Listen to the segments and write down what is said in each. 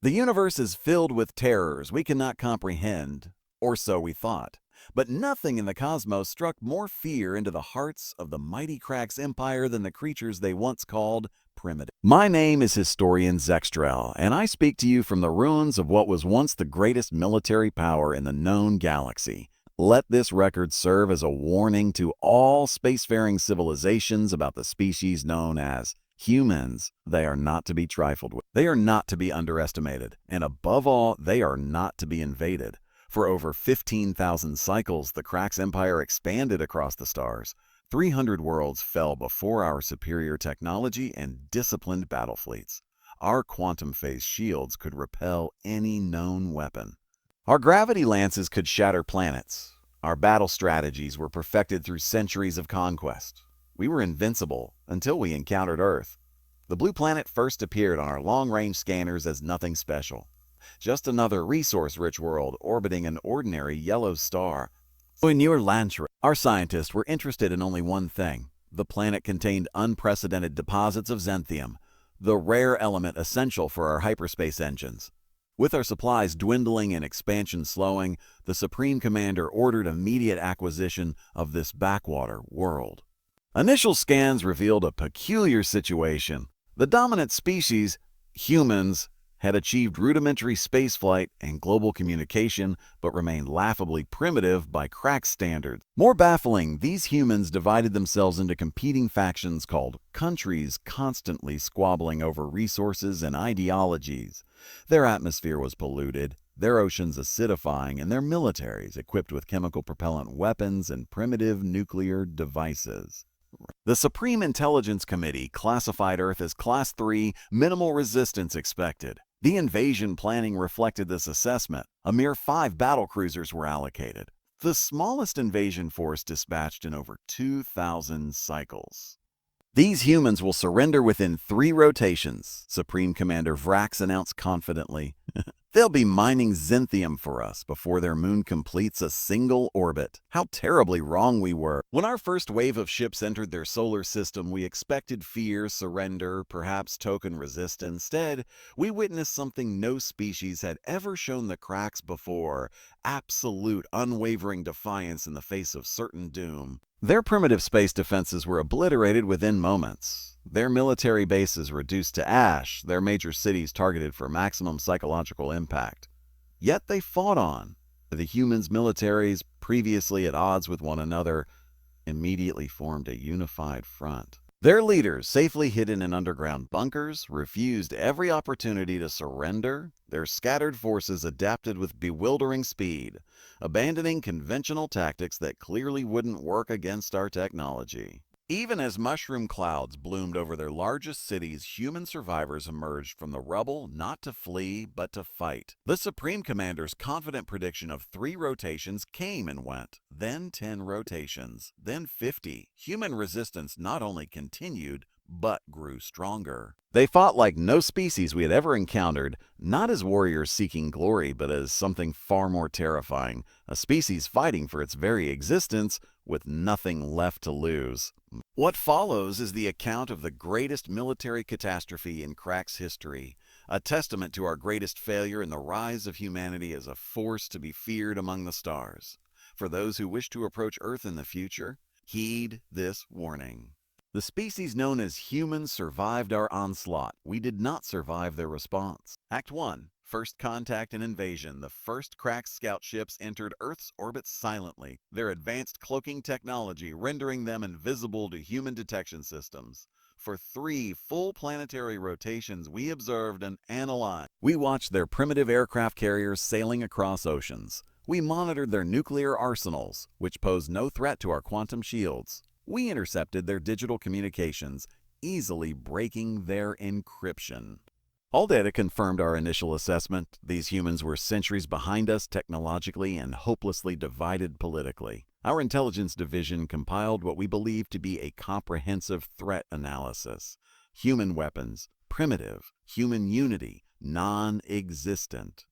The universe is filled with terrors we cannot comprehend, or so we thought. But nothing in the cosmos struck more fear into the hearts of the mighty Krax Empire than the creatures they once called primitive. My name is Historian Zex'Tral, and I speak to you from the ruins of what was once the greatest military power in the known galaxy. Let this record serve as a warning to all spacefaring civilizations about the species known as humans. They are not to be trifled with. They are not to be underestimated. And above all, they are not to be invaded. For over 15,000 cycles, the Krax Empire expanded across the stars. 300 worlds fell before our superior technology and disciplined battle fleets. Our quantum phase shields could repel any known weapon. Our gravity lances could shatter planets. Our battle strategies were perfected through centuries of conquest. We were invincible until we encountered Earth. The blue planet first appeared on our long-range scanners as nothing special. Just another resource-rich world orbiting an ordinary yellow star. In your Lantra, our scientists were interested in only one thing. The planet contained unprecedented deposits of xanthium, the rare element essential for our hyperspace engines. With our supplies dwindling and expansion slowing, the Supreme Commander ordered immediate acquisition of this backwater world. Initial scans revealed a peculiar situation. The dominant species, humans, had achieved rudimentary spaceflight and global communication, but remained laughably primitive by Krax standards. More baffling, these humans divided themselves into competing factions called countries, constantly squabbling over resources and ideologies. Their atmosphere was polluted, their oceans acidifying, and their militaries equipped with chemical propellant weapons and primitive nuclear devices. The Supreme Intelligence Committee classified Earth as Class 3, minimal resistance expected. The invasion planning reflected this assessment. A mere 5 battlecruisers were allocated, the smallest invasion force dispatched in over 2,000 cycles. These humans will surrender within 3 rotations, Supreme Commander Vrax announced confidently. They'll be mining xanthium for us before their moon completes a single orbit. How terribly wrong we were. When our first wave of ships entered their solar system, we expected fear, surrender, perhaps token resistance. Instead, we witnessed something no species had ever shown the Krax before: absolute, unwavering defiance in the face of certain doom. Their primitive space defenses were obliterated within moments. Their military bases reduced to ash, their major cities targeted for maximum psychological impact. Yet they fought on. The humans' militaries, previously at odds with one another, immediately formed a unified front. Their leaders, safely hidden in underground bunkers, refused every opportunity to surrender. Their scattered forces adapted with bewildering speed, abandoning conventional tactics that clearly wouldn't work against our technology. Even as mushroom clouds bloomed over their largest cities, human survivors emerged from the rubble not to flee, but to fight. The Supreme Commander's confident prediction of 3 rotations came and went, then 10 rotations, then 50. Human resistance not only continued, but grew stronger. They fought like no species we had ever encountered, not as warriors seeking glory, but as something far more terrifying, a species fighting for its very existence with nothing left to lose. What follows is the account of the greatest military catastrophe in Krax history, a testament to our greatest failure and the rise of humanity as a force to be feared among the stars. For those who wish to approach Earth in the future, heed this warning. The species known as humans survived our onslaught. We did not survive their response. Act 1. First contact and invasion. The first Krax scout ships entered Earth's orbit silently, their advanced cloaking technology rendering them invisible to human detection systems. For 3 full planetary rotations, we observed and analyzed. We watched their primitive aircraft carriers sailing across oceans. We monitored their nuclear arsenals, which posed no threat to our quantum shields. We intercepted their digital communications, easily breaking their encryption. All data confirmed our initial assessment. These humans were centuries behind us technologically and hopelessly divided politically. Our intelligence division compiled what we believed to be a comprehensive threat analysis. Human weapons, primitive. Human unity, non-existent.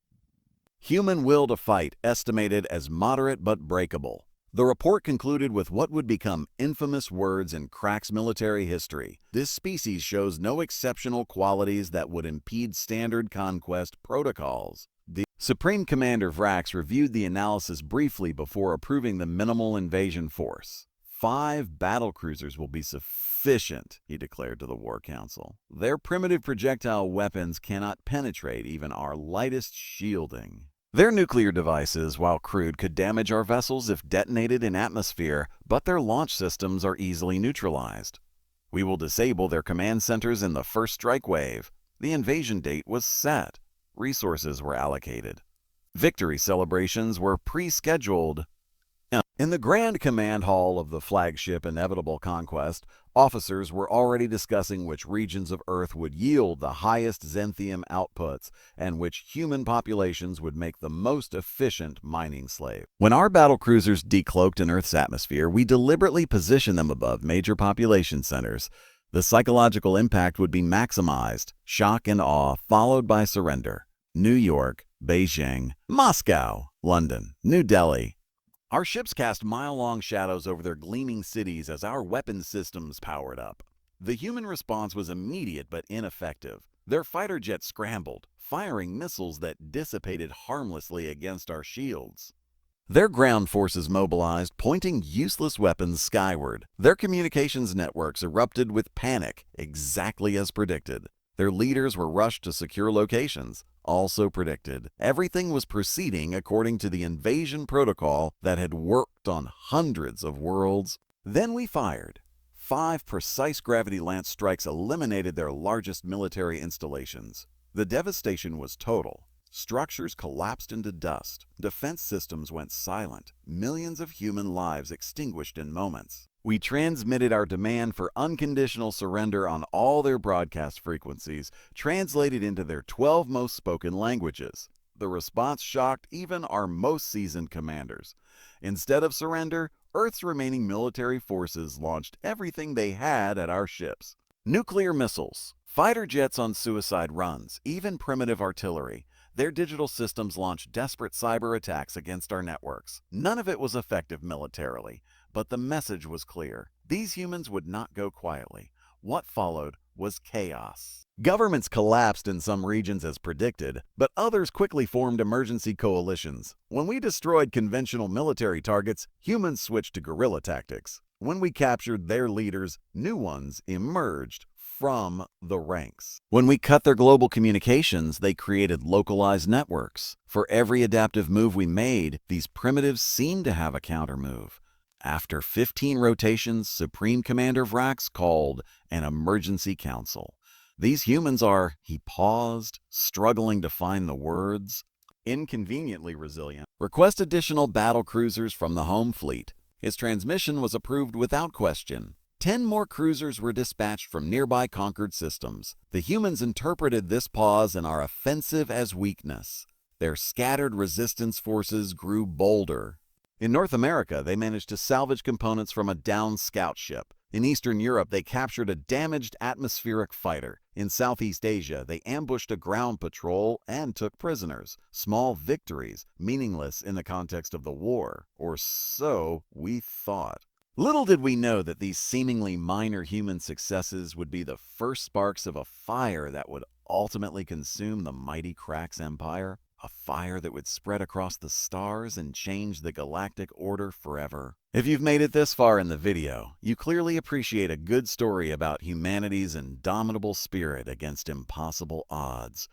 Human will to fight, estimated as moderate but breakable. The report concluded with what would become infamous words in Krax military history. This species shows no exceptional qualities that would impede standard conquest protocols. The Supreme Commander Vrax reviewed the analysis briefly before approving the minimal invasion force. 5 battlecruisers will be sufficient, he declared to the War Council. Their primitive projectile weapons cannot penetrate even our lightest shielding. Their nuclear devices, while crude, could damage our vessels if detonated in atmosphere, but their launch systems are easily neutralized. We will disable their command centers in the first strike wave. The invasion date was set. Resources were allocated. Victory celebrations were pre-scheduled. In the Grand Command Hall of the flagship Inevitable Conquest, officers were already discussing which regions of Earth would yield the highest xanthium outputs and which human populations would make the most efficient mining slave. When our battlecruisers decloaked in Earth's atmosphere, we deliberately positioned them above major population centers. The psychological impact would be maximized, shock and awe, followed by surrender. New York, Beijing, Moscow, London, New Delhi. Our ships cast mile-long shadows over their gleaming cities as our weapon systems powered up. The human response was immediate but ineffective. Their fighter jets scrambled, firing missiles that dissipated harmlessly against our shields. Their ground forces mobilized, pointing useless weapons skyward. Their communications networks erupted with panic, exactly as predicted. Their leaders were rushed to secure locations, also predicted. Everything was proceeding according to the invasion protocol that had worked on hundreds of worlds. Then we fired. 5 precise gravity lance strikes eliminated their largest military installations. The devastation was total. Structures collapsed into dust. Defense systems went silent. Millions of human lives extinguished in moments. We transmitted our demand for unconditional surrender on all their broadcast frequencies, translated into their 12 most spoken languages. The response shocked even our most seasoned commanders. Instead of surrender, Earth's remaining military forces launched everything they had at our ships. Nuclear missiles, fighter jets on suicide runs, even primitive artillery. Their digital systems launched desperate cyber attacks against our networks. None of it was effective militarily, but the message was clear. These humans would not go quietly. What followed was chaos. Governments collapsed in some regions as predicted, but others quickly formed emergency coalitions. When we destroyed conventional military targets, humans switched to guerrilla tactics. When we captured their leaders, new ones emerged from the ranks. When we cut their global communications, they created localized networks. For every adaptive move we made, these primitives seemed to have a counter-move. After 15 rotations, Supreme Commander Vrax called an emergency council. These humans are, he paused, struggling to find the words, inconveniently resilient. Request additional battle cruisers from the home fleet. His transmission was approved without question. 10 more cruisers were dispatched from nearby conquered systems. The humans interpreted this pause in our offensive as weakness. Their scattered resistance forces grew bolder. In North America, they managed to salvage components from a downed scout ship. In Eastern Europe, they captured a damaged atmospheric fighter. In Southeast Asia, they ambushed a ground patrol and took prisoners. Small victories, meaningless in the context of the war, or so we thought. Little did we know that these seemingly minor human successes would be the first sparks of a fire that would ultimately consume the mighty Krax Empire. A fire that would spread across the stars and change the galactic order forever. If you've made it this far in the video, you clearly appreciate a good story about humanity's indomitable spirit against impossible odds.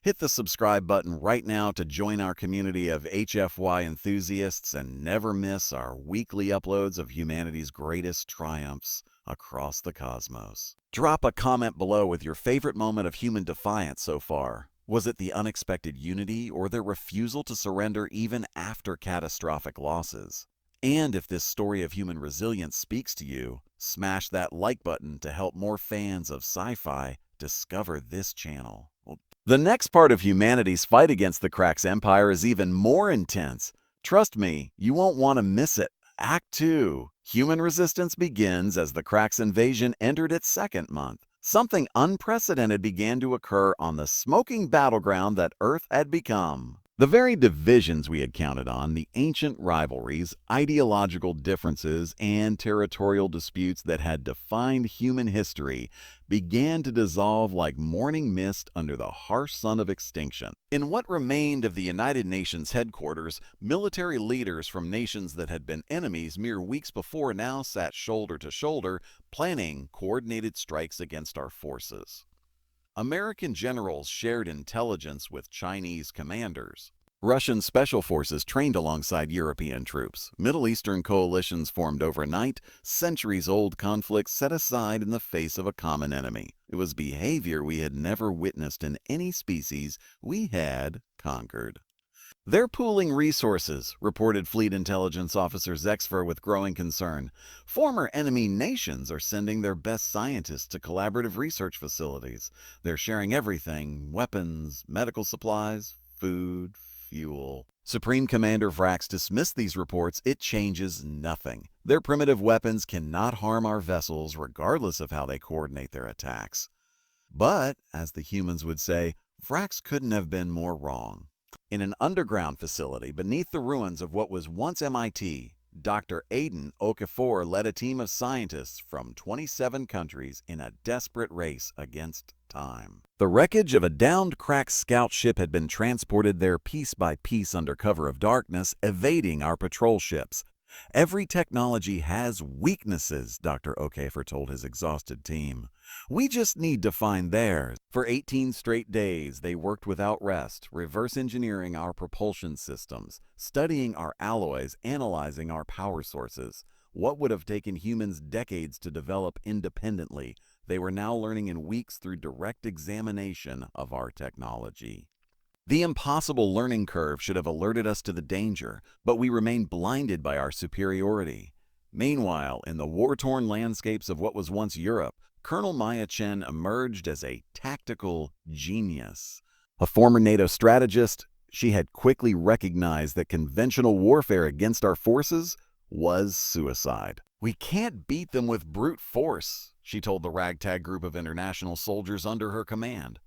Hit the subscribe button right now to join our community of HFY enthusiasts and never miss our weekly uploads of humanity's greatest triumphs across the cosmos. Drop a comment below with your favorite moment of human defiance so far. Was it the unexpected unity or their refusal to surrender even after catastrophic losses? And if this story of human resilience speaks to you, smash that like button to help more fans of sci-fi discover this channel. The next part of humanity's fight against the Krax Empire is even more intense. Trust me, you won't want to miss it. Act 2. Human resistance begins as the Krax invasion entered its second month. Something unprecedented began to occur on the smoking battleground that Earth had become. The very divisions we had counted on, the ancient rivalries, ideological differences, and territorial disputes that had defined human history, began to dissolve like morning mist under the harsh sun of extinction. In what remained of the United Nations headquarters, military leaders from nations that had been enemies mere weeks before now sat shoulder to shoulder, planning coordinated strikes against our forces. American generals shared intelligence with Chinese commanders. Russian special forces trained alongside European troops. Middle Eastern coalitions formed overnight, centuries-old conflicts set aside in the face of a common enemy. It was behavior we had never witnessed in any species we had conquered. "They're pooling resources," reported Fleet Intelligence Officer Zex'Tral with growing concern. "Former enemy nations are sending their best scientists to collaborative research facilities. They're sharing everything: weapons, medical supplies, food, fuel." Supreme Commander Vrax dismissed these reports. "It changes nothing. Their primitive weapons cannot harm our vessels regardless of how they coordinate their attacks." But, as the humans would say, Vrax couldn't have been more wrong. In an underground facility beneath the ruins of what was once MIT, Dr. Aidan Okafor led a team of scientists from 27 countries in a desperate race against time. The wreckage of a downed Krax scout ship had been transported there piece by piece under cover of darkness, evading our patrol ships. "Every technology has weaknesses," Dr. Okafor told his exhausted team. "We just need to find theirs." For 18 straight days, they worked without rest, reverse engineering our propulsion systems, studying our alloys, analyzing our power sources. What would have taken humans decades to develop independently, they were now learning in weeks through direct examination of our technology. The impossible learning curve should have alerted us to the danger, but we remained blinded by our superiority. Meanwhile, in the war-torn landscapes of what was once Europe, Colonel Maya Chen emerged as a tactical genius. A former NATO strategist, she had quickly recognized that conventional warfare against our forces was suicide. "We can't beat them with brute force," she told the ragtag group of international soldiers under her command.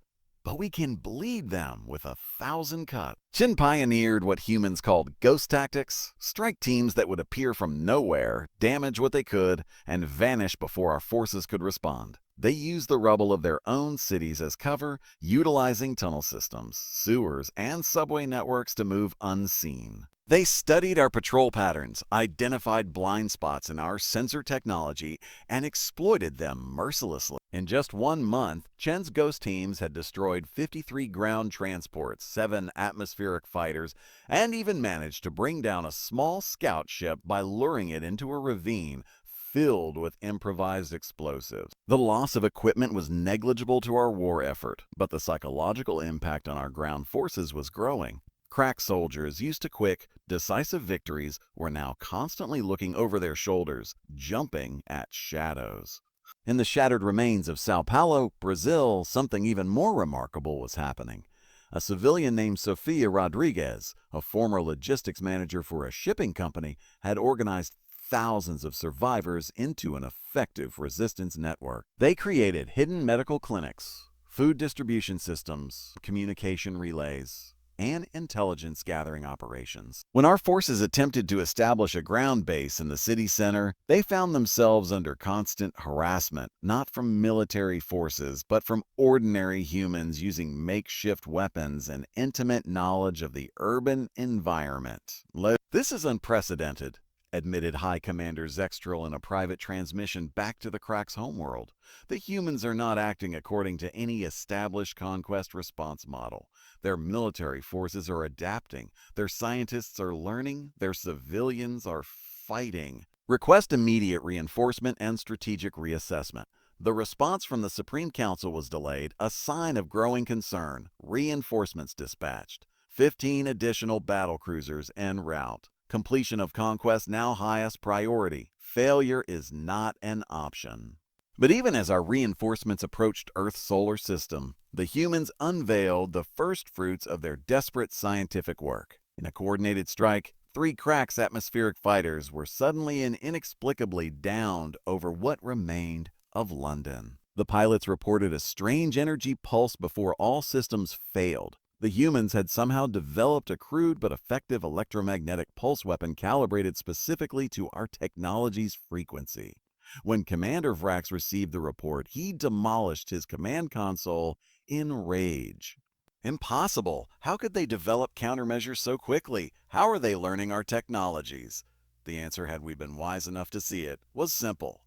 "But we can bleed them with 1,000 cuts." Chen pioneered what humans called ghost tactics, strike teams that would appear from nowhere, damage what they could, and vanish before our forces could respond. They used the rubble of their own cities as cover, utilizing tunnel systems, sewers, and subway networks to move unseen. They studied our patrol patterns, identified blind spots in our sensor technology, and exploited them mercilessly. In just 1 month, Chen's ghost teams had destroyed 53 ground transports, 7 atmospheric fighters, and even managed to bring down a small scout ship by luring it into a ravine filled with improvised explosives. The loss of equipment was negligible to our war effort, but the psychological impact on our ground forces was growing. Crack soldiers, used to quick, decisive victories, were now constantly looking over their shoulders, jumping at shadows. In the shattered remains of Sao Paulo, Brazil, something even more remarkable was happening. A civilian named Sofia Rodriguez, a former logistics manager for a shipping company, had organized thousands of survivors into an effective resistance network. They created hidden medical clinics, food distribution systems, communication relays, and intelligence gathering operations. When our forces attempted to establish a ground base in the city center, they found themselves under constant harassment, not from military forces, but from ordinary humans using makeshift weapons and intimate knowledge of the urban environment. "This is unprecedented," admitted High Commander Zex'Tral in a private transmission back to the Krax homeworld. "The humans are not acting according to any established conquest response model. Their military forces are adapting, their scientists are learning, their civilians are fighting. Request immediate reinforcement and strategic reassessment." The response from the Supreme Council was delayed, a sign of growing concern. Reinforcements dispatched. 15 additional battle cruisers en route. Completion of conquest now highest priority. Failure is not an option. But even as our reinforcements approached Earth's solar system, the humans unveiled the first fruits of their desperate scientific work. In a coordinated strike, 3 Krax atmospheric fighters were suddenly and inexplicably downed over what remained of London. The pilots reported a strange energy pulse before all systems failed. The humans had somehow developed a crude but effective electromagnetic pulse weapon calibrated specifically to our technology's frequency. When Commander Vrax received the report, he demolished his command console in rage. Impossible! How could they develop countermeasures so quickly? How are they learning our technologies? The answer, had we been wise enough to see it, was simple.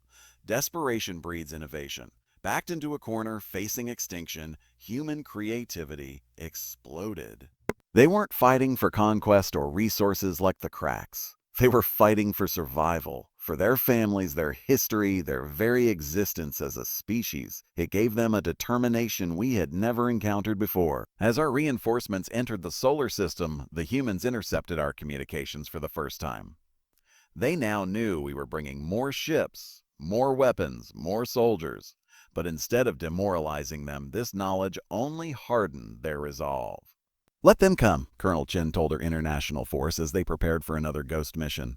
Desperation breeds innovation. Backed into a corner, facing extinction, human creativity exploded. They weren't fighting for conquest or resources like the Krax. They were fighting for survival, for their families, their history, their very existence as a species. It gave them a determination we had never encountered before. As our reinforcements entered the solar system, the humans intercepted our communications for the first time. They now knew we were bringing more ships, more weapons, more soldiers. But instead of demoralizing them, this knowledge only hardened their resolve. "Let them come," Colonel Chen told her international force as they prepared for another ghost mission.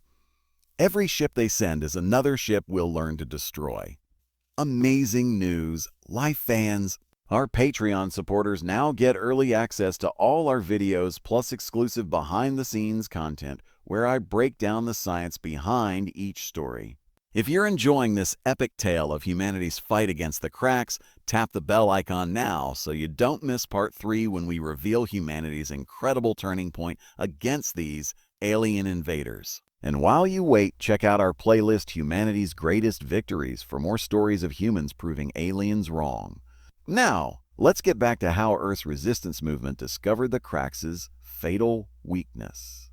"Every ship they send is another ship we'll learn to destroy." Amazing news! Life fans! Our Patreon supporters now get early access to all our videos plus exclusive behind-the-scenes content where I break down the science behind each story. If you're enjoying this epic tale of humanity's fight against the Krax, tap the bell icon now so you don't miss part 3 when we reveal humanity's incredible turning point against these alien invaders. And while you wait, check out our playlist Humanity's Greatest Victories for more stories of humans proving aliens wrong. Now, let's get back to how Earth's resistance movement discovered the Krax's fatal weakness.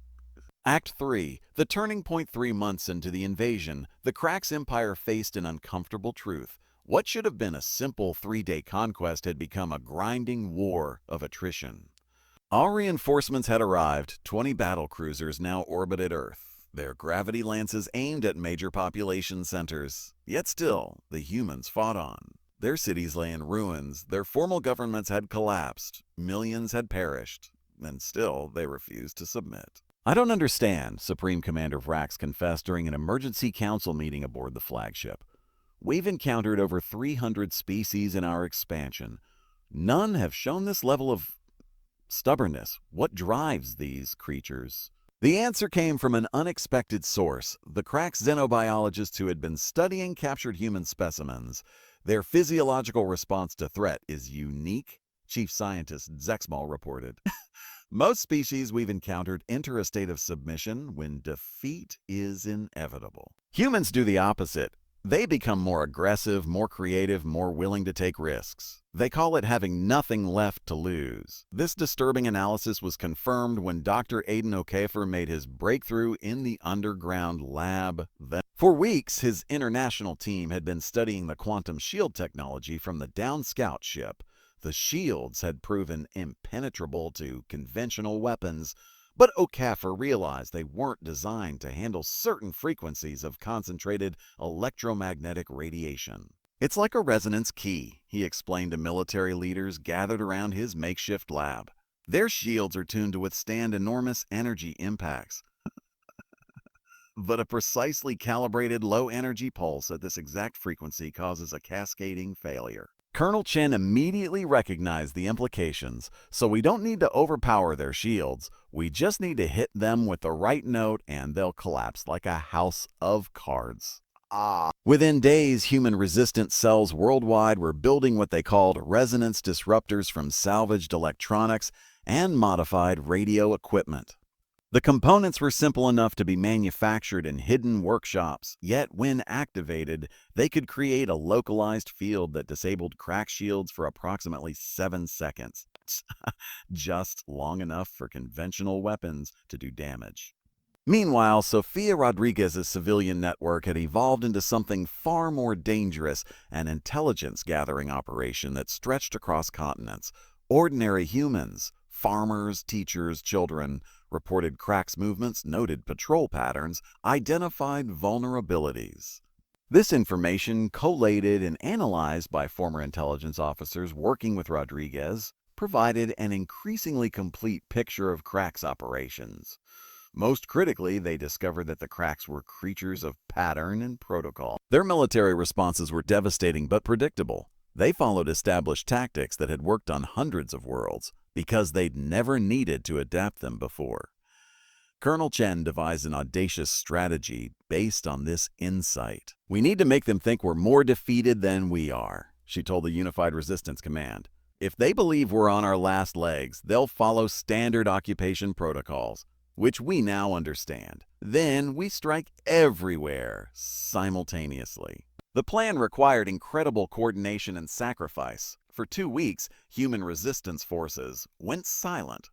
Act 3. The turning point 3 months into the invasion, the Krax Empire faced an uncomfortable truth. What should have been a simple 3-day conquest had become a grinding war of attrition. Our reinforcements had arrived. 20 battle cruisers now orbited Earth, their gravity lances aimed at major population centers. Yet still, the humans fought on. Their cities lay in ruins, their formal governments had collapsed, millions had perished, and still they refused to submit. "I don't understand," Supreme Commander Vrax confessed during an emergency council meeting aboard the flagship. "We've encountered over 300 species in our expansion. None have shown this level of stubbornness. What drives these creatures?" The answer came from an unexpected source, the Krax xenobiologists who had been studying captured human specimens. "Their physiological response to threat is unique," Chief Scientist Zex'Tral reported. "Most species we've encountered enter a state of submission when defeat is inevitable. Humans do the opposite. They become more aggressive, more creative, more willing to take risks. They call it having nothing left to lose." This disturbing analysis was confirmed when Dr. Aidan O'Kafer made his breakthrough in the underground lab. For weeks, his international team had been studying the quantum shield technology from the down scout ship. The shields had proven impenetrable to conventional weapons, but O'Kafer realized they weren't designed to handle certain frequencies of concentrated electromagnetic radiation. "It's like a resonance key," he explained to military leaders gathered around his makeshift lab. "Their shields are tuned to withstand enormous energy impacts. But a precisely calibrated low-energy pulse at this exact frequency causes a cascading failure." Colonel Chen immediately recognized the implications, so we don't need to overpower their shields. We just need to hit them with the right note and they'll collapse like a house of cards. Within days, human resistance cells worldwide were building what they called resonance disruptors from salvaged electronics and modified radio equipment. The components were simple enough to be manufactured in hidden workshops, yet when activated, they could create a localized field that disabled Krax shields for approximately 7 seconds. Just long enough for conventional weapons to do damage. Meanwhile, Sofia Rodriguez's civilian network had evolved into something far more dangerous, an intelligence-gathering operation that stretched across continents. Ordinary humans, farmers, teachers, children, reported Krax movements, noted patrol patterns, identified vulnerabilities. This information, collated and analyzed by former intelligence officers working with Rodriguez, provided an increasingly complete picture of Krax operations. Most critically, they discovered that the Krax were creatures of pattern and protocol. Their military responses were devastating but predictable. They followed established tactics that had worked on hundreds of worlds. because they'd never needed to adapt them before. Colonel Chen devised an audacious strategy based on this insight. "We need to make them think we're more defeated than we are," she told the Unified Resistance Command. "If they believe we're on our last legs, they'll follow standard occupation protocols, which we now understand. Then we strike everywhere simultaneously." The plan required incredible coordination and sacrifice. For 2 weeks, human resistance forces went silent.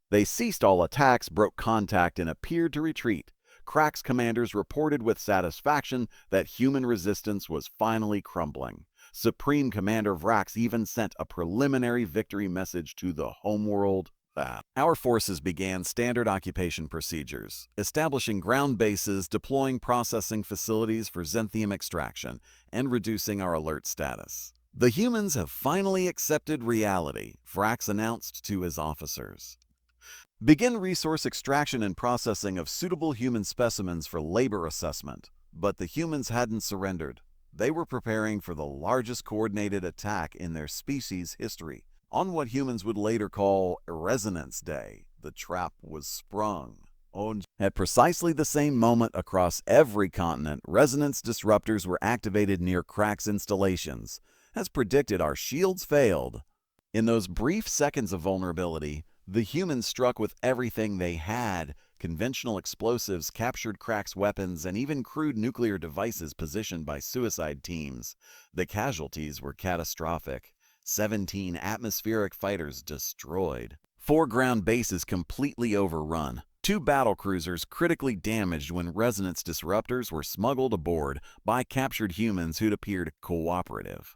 They ceased all attacks, broke contact, and appeared to retreat. Krax commanders reported with satisfaction that human resistance was finally crumbling. Supreme Commander Vrax even sent a preliminary victory message to the homeworld that our forces began standard occupation procedures, establishing ground bases, deploying processing facilities for xanthium extraction, and reducing our alert status. "The humans have finally accepted reality," Vrax announced to his officers. "Begin resource extraction and processing of suitable human specimens for labor assessment." But the humans hadn't surrendered. They were preparing for the largest coordinated attack in their species' history. On what humans would later call Resonance Day, the trap was sprung. At precisely the same moment across every continent, resonance disruptors were activated near Krax installations. As predicted, our shields failed. In those brief seconds of vulnerability, the humans struck with everything they had. Conventional explosives, captured Krax weapons, and even crude nuclear devices positioned by suicide teams. The casualties were catastrophic. 17 atmospheric fighters destroyed. 4 ground bases completely overrun. 2 battlecruisers critically damaged when resonance disruptors were smuggled aboard by captured humans who'd appeared cooperative.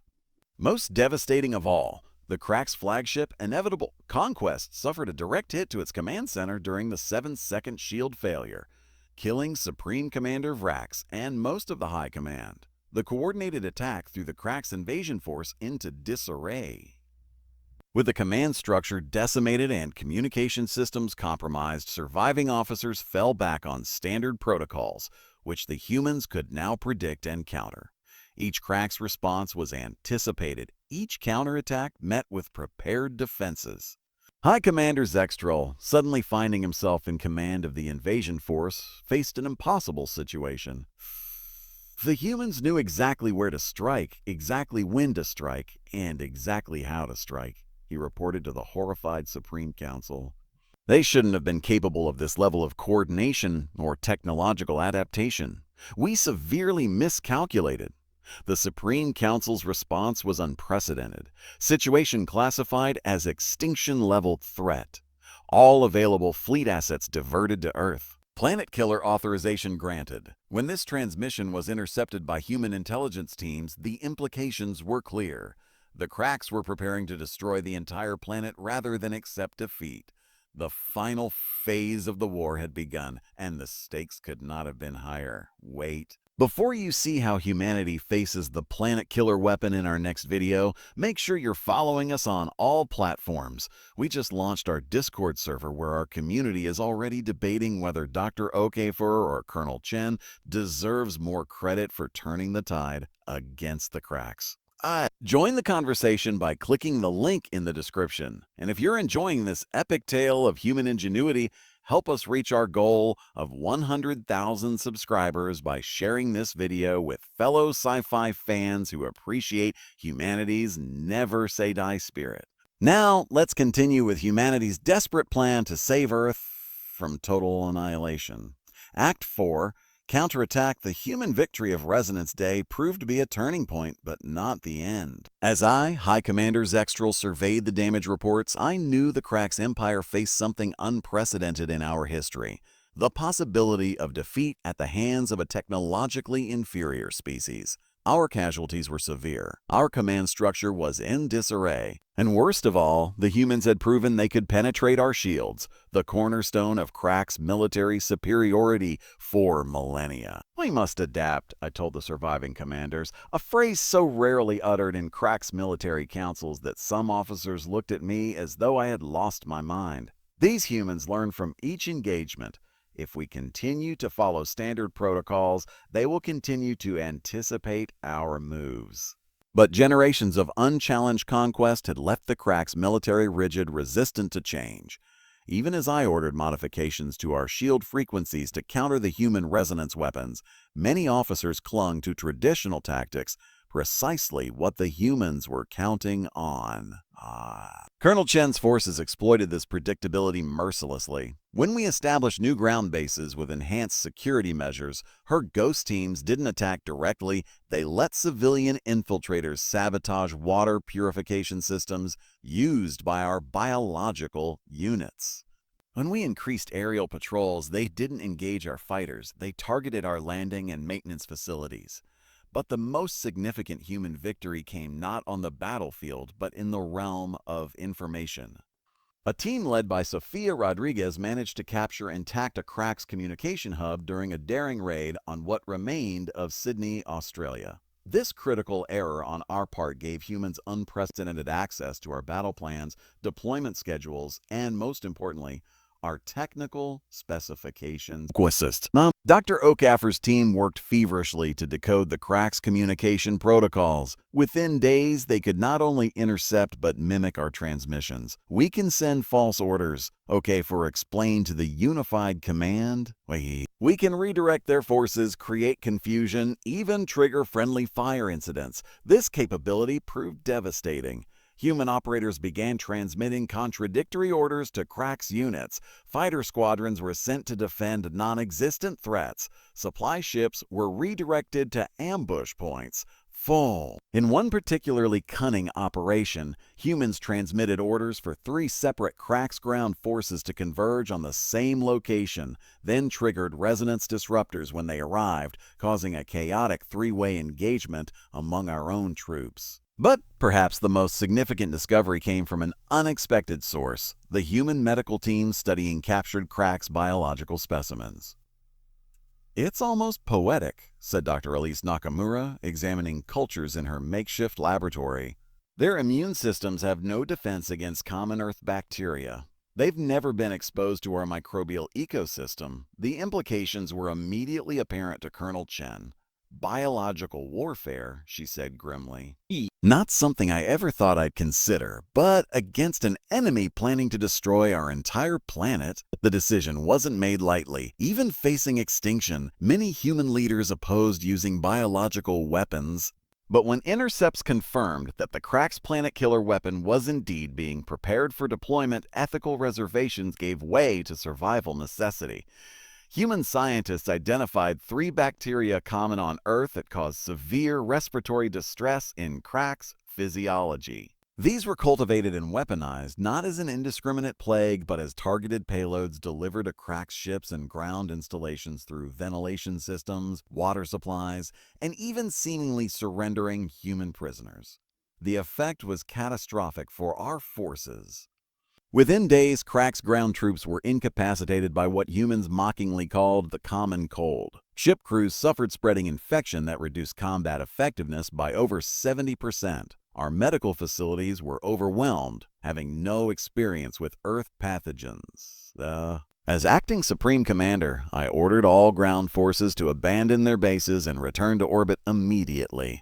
Most devastating of all, the Krax flagship, Inevitable Conquest, suffered a direct hit to its command center during the 7-second shield failure, killing Supreme Commander Vrax and most of the High Command. The coordinated attack threw the Krax invasion force into disarray. With the command structure decimated and communication systems compromised, surviving officers fell back on standard protocols, which the humans could now predict and counter. Each Krax response was anticipated. Each counterattack met with prepared defenses. High Commander Zex'Tral, suddenly finding himself in command of the invasion force, faced an impossible situation. The humans knew exactly where to strike, exactly when to strike, and exactly how to strike, he reported to the horrified Supreme Council. They shouldn't have been capable of this level of coordination or technological adaptation. We severely miscalculated. The Supreme Council's response was unprecedented. Situation classified as extinction-level threat. All available fleet assets diverted to Earth. Planet killer authorization granted. When this transmission was intercepted by human intelligence teams, the implications were clear. The Krax were preparing to destroy the entire planet rather than accept defeat. The final phase of the war had begun, and the stakes could not have been higher. Wait. Before you see how humanity faces the planet killer weapon in our next video, make sure you're following us on all platforms. We just launched our Discord server where our community is already debating whether Dr. Okafor or Colonel Chen deserves more credit for turning the tide against the Krax. Join the conversation by clicking the link in the description. And if you're enjoying this epic tale of human ingenuity, help us reach our goal of 100,000 subscribers by sharing this video with fellow sci-fi fans who appreciate humanity's never-say-die spirit. Now, let's continue with humanity's desperate plan to save Earth from total annihilation. Act 4. Counterattack. The human victory of Resonance Day proved to be a turning point, but not the end. As I, High Commander Zex'Tral, surveyed the damage reports, I knew the Krax Empire faced something unprecedented in our history: the possibility of defeat at the hands of a technologically inferior species. Our casualties were severe. Our command structure was in disarray. And worst of all, the humans had proven they could penetrate our shields, the cornerstone of Krax military superiority for millennia. "We must adapt," I told the surviving commanders, a phrase so rarely uttered in Krax military councils that some officers looked at me as though I had lost my mind. These humans learn from each engagement. If we continue to follow standard protocols, they will continue to anticipate our moves. But generations of unchallenged conquest had left the Krax military rigid, resistant to change. Even as I ordered modifications to our shield frequencies to counter the human resonance weapons, many officers clung to traditional tactics, precisely what the humans were counting on. Colonel Chen's forces exploited this predictability mercilessly. When we established new ground bases with enhanced security measures, her ghost teams didn't attack directly. They let civilian infiltrators sabotage water purification systems used by our biological units. When we increased aerial patrols, they didn't engage our fighters. They targeted our landing and maintenance facilities. But the most significant human victory came not on the battlefield, but in the realm of information. A team led by Sofia Rodriguez managed to capture intact a Krax communication hub during a daring raid on what remained of Sydney, Australia. This critical error on our part gave humans unprecedented access to our battle plans, deployment schedules, and most importantly, our technical specifications. Dr. Okaffer's team worked feverishly to decode the Krax communication protocols. Within days, they could not only intercept but mimic our transmissions. We can send false orders, for explain to the unified command. We can redirect their forces, create confusion, even trigger friendly fire incidents. This capability proved devastating. Human operators began transmitting contradictory orders to Krax units. Fighter squadrons were sent to defend non-existent threats. Supply ships were redirected to ambush points. In one particularly cunning operation, humans transmitted orders for 3 separate Krax ground forces to converge on the same location, then triggered resonance disruptors when they arrived, causing a chaotic 3-way engagement among our own troops. But perhaps the most significant discovery came from an unexpected source, the human medical team studying captured Krax biological specimens. "It's almost poetic," said Dr. Elise Nakamura, examining cultures in her makeshift laboratory. "Their immune systems have no defense against common Earth bacteria. They've never been exposed to our microbial ecosystem." The implications were immediately apparent to Colonel Chen. "Biological warfare," she said grimly. "Not something I ever thought I'd consider, but against an enemy planning to destroy our entire planet, the decision wasn't made lightly. Even facing extinction, many human leaders opposed using biological weapons. But when intercepts confirmed that the Krax planet killer weapon was indeed being prepared for deployment, ethical reservations gave way to survival necessity. Human scientists identified 3 bacteria common on Earth that cause severe respiratory distress in Krax physiology. These were cultivated and weaponized not as an indiscriminate plague, but as targeted payloads delivered to Krax ships and ground installations through ventilation systems, water supplies, and even seemingly surrendering human prisoners. The effect was catastrophic for our forces. Within days, Krax ground troops were incapacitated by what humans mockingly called the common cold. Ship crews suffered spreading infection that reduced combat effectiveness by over 70%. Our medical facilities were overwhelmed, having no experience with Earth pathogens. As acting Supreme Commander, I ordered all ground forces to abandon their bases and return to orbit immediately.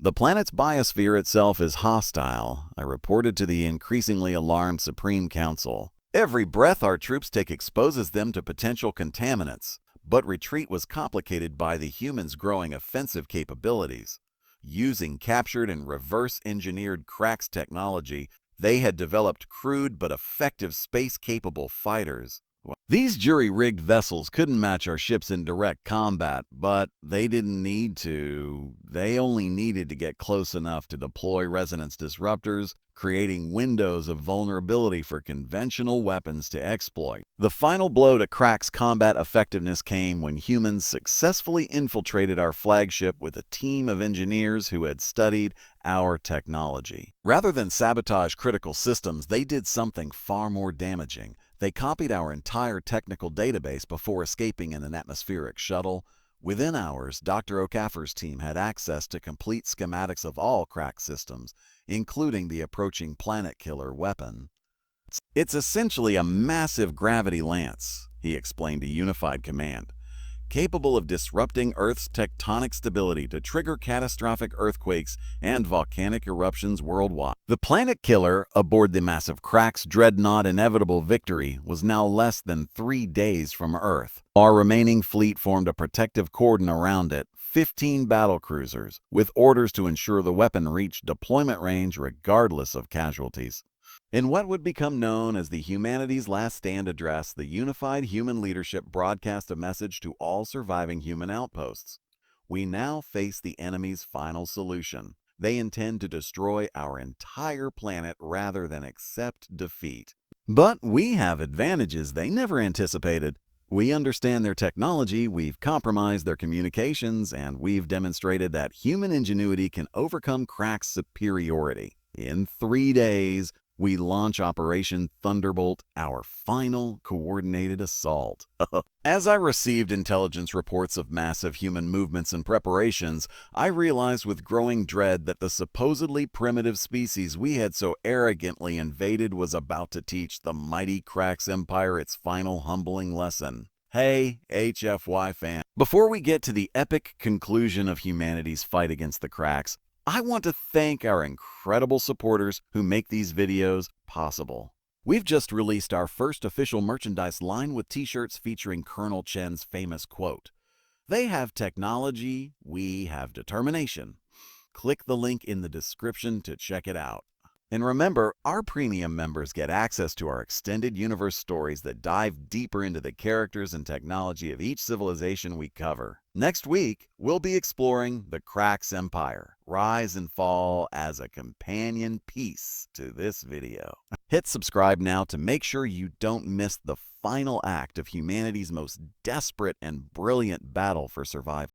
"The planet's biosphere itself is hostile," I reported to the increasingly alarmed Supreme Council. "Every breath our troops take exposes them to potential contaminants." But retreat was complicated by the humans' growing offensive capabilities. Using captured and reverse-engineered Krax technology, they had developed crude but effective space-capable fighters. These jury-rigged vessels couldn't match our ships in direct combat, but they didn't need to. They only needed to get close enough to deploy resonance disruptors, creating windows of vulnerability for conventional weapons to exploit. The final blow to Krax combat effectiveness came when humans successfully infiltrated our flagship with a team of engineers who had studied our technology. Rather than sabotage critical systems, they did something far more damaging. They copied our entire technical database before escaping in an atmospheric shuttle. Within hours, Dr. Okaffer's team had access to complete schematics of all Krax systems, including the approaching planet killer weapon. "It's essentially a massive gravity lance," he explained to Unified Command. capable of disrupting Earth's tectonic stability to trigger catastrophic earthquakes and volcanic eruptions worldwide. The planet killer aboard the massive Krax dreadnought Inevitable Victory was now less than 3 days from Earth. Our remaining fleet formed a protective cordon around it, 15 battlecruisers, with orders to ensure the weapon reached deployment range regardless of casualties. In what would become known as the Humanity's Last Stand address, the unified human leadership broadcast a message to all surviving human outposts. We now face the enemy's final solution. They intend to destroy our entire planet rather than accept defeat. But we have advantages they never anticipated. We understand their technology, we've compromised their communications, and we've demonstrated that human ingenuity can overcome Krax's superiority. In 3 days, we launch Operation Thunderbolt, our final coordinated assault. As I received intelligence reports of massive human movements and preparations, I realized with growing dread that the supposedly primitive species we had so arrogantly invaded was about to teach the mighty Krax Empire its final humbling lesson. Hey, HFY fan. Before we get to the epic conclusion of humanity's fight against the Krax, I want to thank our incredible supporters who make these videos possible. We've just released our first official merchandise line with t-shirts featuring Colonel Chen's famous quote, "They have technology, we have determination." Click the link in the description to check it out. And remember, our premium members get access to our extended universe stories that dive deeper into the characters and technology of each civilization we cover. Next week, we'll be exploring the Krax Empire, rise and fall as a companion piece to this video. Hit subscribe now to make sure you don't miss the final act of humanity's most desperate and brilliant battle for survival.